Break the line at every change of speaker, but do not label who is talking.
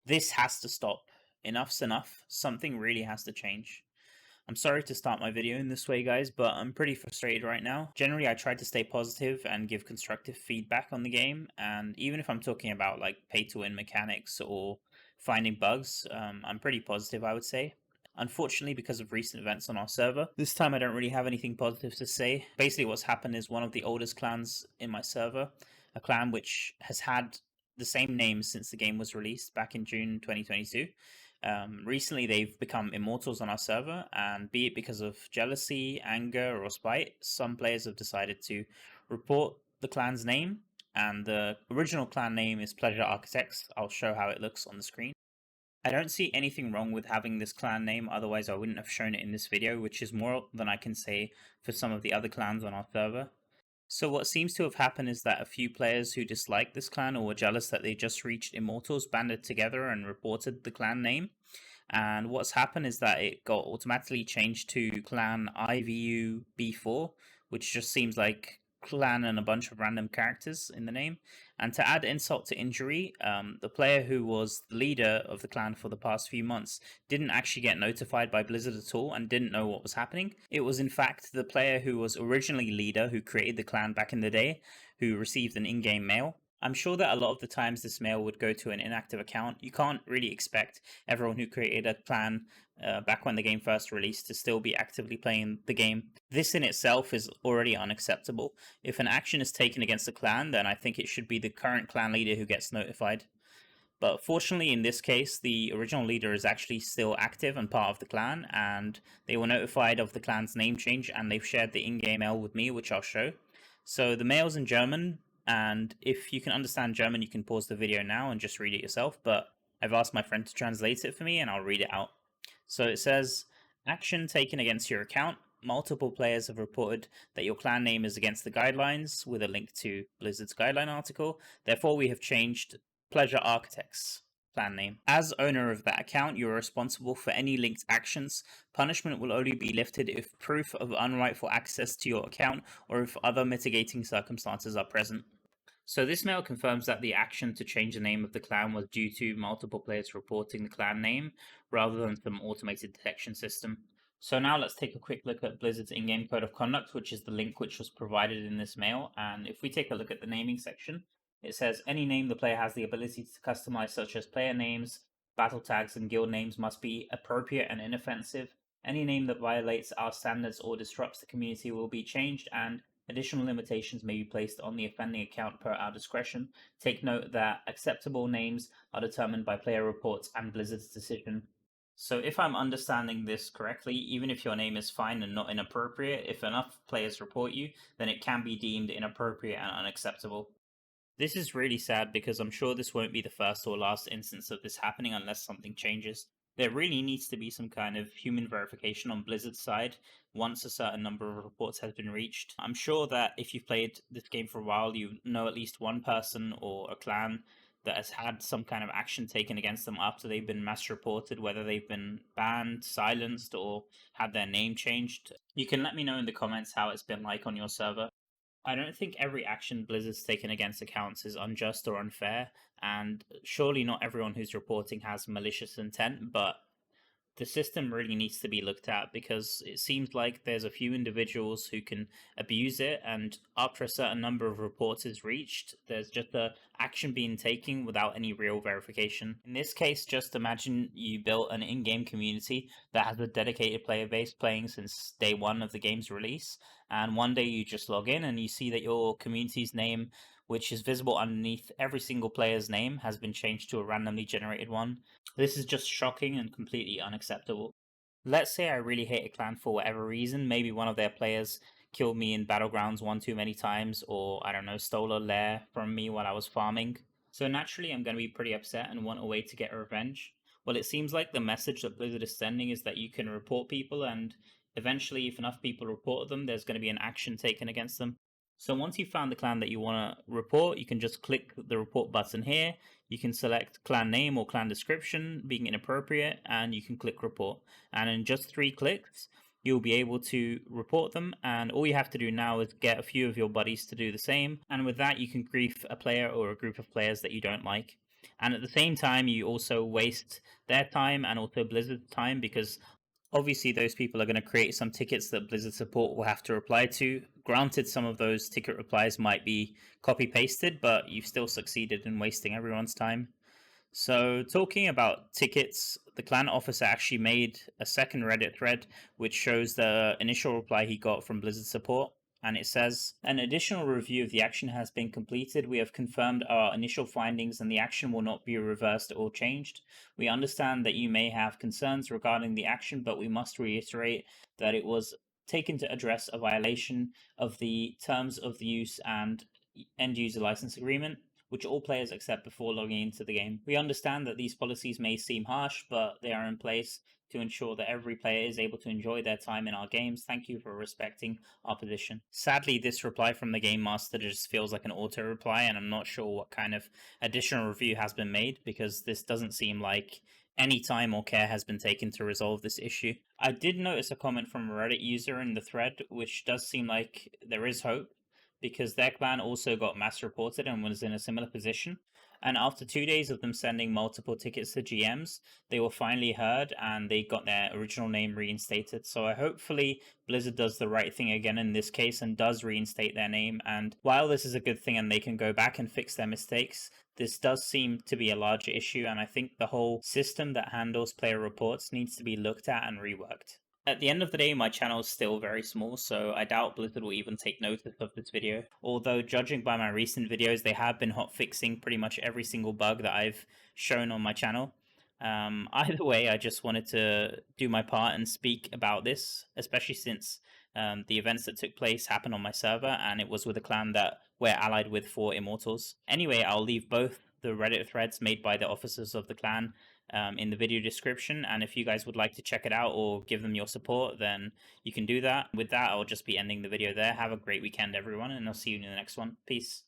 This has to stop. Enough's enough. Something really has to change. I'm sorry to start my video in this way, guys, but I'm pretty frustrated right now. Generally, I try to stay positive and give constructive feedback on the game, and even if I'm talking about like pay-to-win mechanics or finding bugs, I'm pretty positive, I would say. Unfortunately, because of recent events on our server, this time I don't really have anything positive to say. Basically, what's happened is one of the oldest clans in my server, a clan which has had the same name since the game was released back in June 2022. Recently, they've become immortals on our server, and be it because of jealousy, anger, or spite, some players have decided to report the clan's name. And the original clan name is Pleasure Architects. I'll show how it looks on the screen. I don't see anything wrong with having this clan name, otherwise I wouldn't have shown it in this video, which is more than I can say for some of the other clans on our server. So what seems to have happened is that a few players who disliked this clan or were jealous that they just reached Immortals banded together and reported the clan name. And what's happened is that it got automatically changed to clan IVU B4, which just seems like clan and a bunch of random characters in the name. And to add insult to injury, the player who was the leader of the clan for the past few months didn't actually get notified by Blizzard at all and didn't know what was happening. It was in fact the player who was originally leader, who created the clan back in the day, who received an in-game mail. I'm sure that a lot of the times this mail would go to an inactive account. You can't really expect everyone who created a clan back when the game first released to still be actively playing the game. This in itself is already unacceptable. If an action is taken against a clan, then I think it should be the current clan leader who gets notified. But fortunately, in this case, the original leader is actually still active and part of the clan, and they were notified of the clan's name change, and they've shared the in-game mail with me, which I'll show. So the mail's in German, and if you can understand German, you can pause the video now and just read it yourself, but I've asked my friend to translate it for me, and I'll read it out. So it says, action taken against your account. Multiple players have reported that your clan name is against the guidelines, with a link to Blizzard's guideline article. Therefore, we have changed Pleasure Architects clan name. As owner of that account, you are responsible for any linked actions. Punishment will only be lifted if proof of unrightful access to your account or if other mitigating circumstances are present. So this mail confirms that the action to change the name of the clan was due to multiple players reporting the clan name rather than some automated detection system. So now let's take a quick look at Blizzard's in-game code of conduct, which is the link which was provided in this mail. And if we take a look at the naming section, it says any name the player has the ability to customize, such as player names, battle tags, and guild names, must be appropriate and inoffensive. Any name that violates our standards or disrupts the community will be changed, and additional limitations may be placed on the offending account per our discretion. Take note that acceptable names are determined by player reports and Blizzard's decision. So if I'm understanding this correctly, even if your name is fine and not inappropriate, if enough players report you, then it can be deemed inappropriate and unacceptable. This is really sad because I'm sure this won't be the first or last instance of this happening unless something changes. There really needs to be some kind of human verification on Blizzard's side once a certain number of reports has been reached. I'm sure that if you've played this game for a while, you know at least one person or a clan that has had some kind of action taken against them after they've been mass reported, whether they've been banned, silenced, or had their name changed. You can let me know in the comments how it's been like on your server. I don't think every action Blizzard's taken against accounts is unjust or unfair, and surely not everyone who's reporting has malicious intent, but the system really needs to be looked at because it seems like there's a few individuals who can abuse it, and after a certain number of reports is reached, there's just a action being taken without any real verification. In this case, just imagine you built an in-game community that has a dedicated player base playing since day one of the game's release, and one day you just log in and you see that your community's name, which is visible underneath every single player's name, has been changed to a randomly generated one. This is just shocking and completely unacceptable. Let's say I really hate a clan for whatever reason, maybe one of their players killed me in Battlegrounds one too many times, or I don't know, stole a lair from me while I was farming. So naturally I'm going to be pretty upset and want a way to get revenge. Well, it seems like the message that Blizzard is sending is that you can report people, and eventually if enough people report them, there's going to be an action taken against them. So once you've found the clan that you want to report, you can just click the report button here. You can select clan name or clan description being inappropriate, and you can click report. And in just 3 clicks, you'll be able to report them, and all you have to do now is get a few of your buddies to do the same, and with that you can grief a player or a group of players that you don't like. And at the same time, you also waste their time and also Blizzard's time, because obviously those people are going to create some tickets that Blizzard support will have to reply to. Granted, some of those ticket replies might be copy pasted, but you've still succeeded in wasting everyone's time. So, talking about tickets, the clan officer actually made a second Reddit thread which shows the initial reply he got from Blizzard support. And it says, an additional review of the action has been completed. We have confirmed our initial findings and the action will not be reversed or changed. We understand that you may have concerns regarding the action, but we must reiterate that it was taken to address a violation of the terms of the use and end user license agreement, which all players accept before logging into the game. We understand that these policies may seem harsh, but they are in place to ensure that every player is able to enjoy their time in our games. Thank you for respecting our position. Sadly, this reply from the game master just feels like an auto reply, and I'm not sure what kind of additional review has been made, because this doesn't seem like any time or care has been taken to resolve this issue. I did notice a comment from a Reddit user in the thread, which does seem like there is hope, because their clan also got mass reported and was in a similar position. And after 2 days of them sending multiple tickets to GMs, they were finally heard and they got their original name reinstated. So hopefully Blizzard does the right thing again in this case and does reinstate their name. And while this is a good thing and they can go back and fix their mistakes, this does seem to be a larger issue, and I think the whole system that handles player reports needs to be looked at and reworked. At the end of the day, my channel is still very small, so I doubt Blizzard will even take notice of this video. Although, judging by my recent videos, they have been hotfixing pretty much every single bug that I've shown on my channel. Either way, I just wanted to do my part and speak about this, especially since the events that took place happened on my server, and it was with a clan that we're allied with for Immortals. Anyway, I'll leave both the Reddit threads made by the officers of the clan in the video description, and if you guys would like to check it out or give them your support, then you can do that. With that, I'll just be ending the video there. Have a great weekend, everyone, and I'll see you in the next one. Peace.